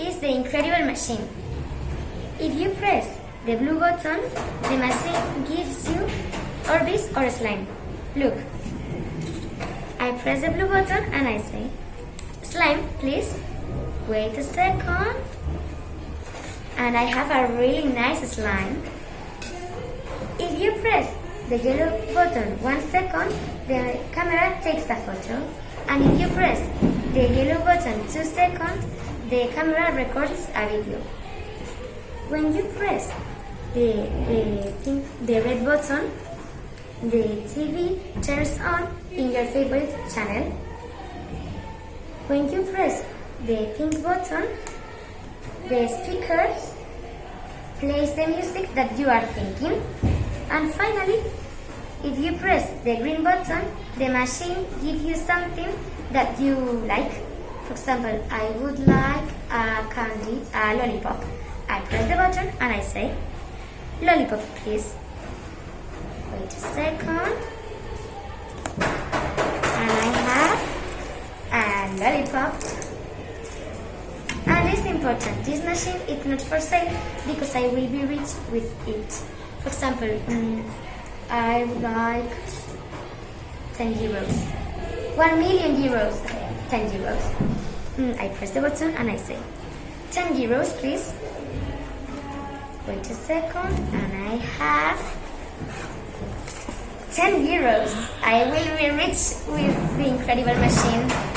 is the incredible machine. If you press the blue button, the machine gives you orbits or slime. Look, I press the blue button and I say, slime, please. Wait a second. And I have a really nice slime. If you press the yellow button 1 second, the camera takes a photo. And if you press the yellow button 2 seconds, the camera records a video. When you press the red button, the TV turns on in your favorite channel. When you press the pink button, the speakers plays the music that you are thinking. And finally, if you press the green button, the machine gives you something that you like. For example, I would like a candy, a lollipop. I press the button and I say, lollipop, please. Wait a second. And I have a lollipop. And it's important, this machine is not for sale because I will be rich with it. For example, I would like 10 euros. 1 million euros. 10 euros. I press the button and I say, 10 euros, please. Wait a second, and I have 10 euros. I will be rich with the incredible machine.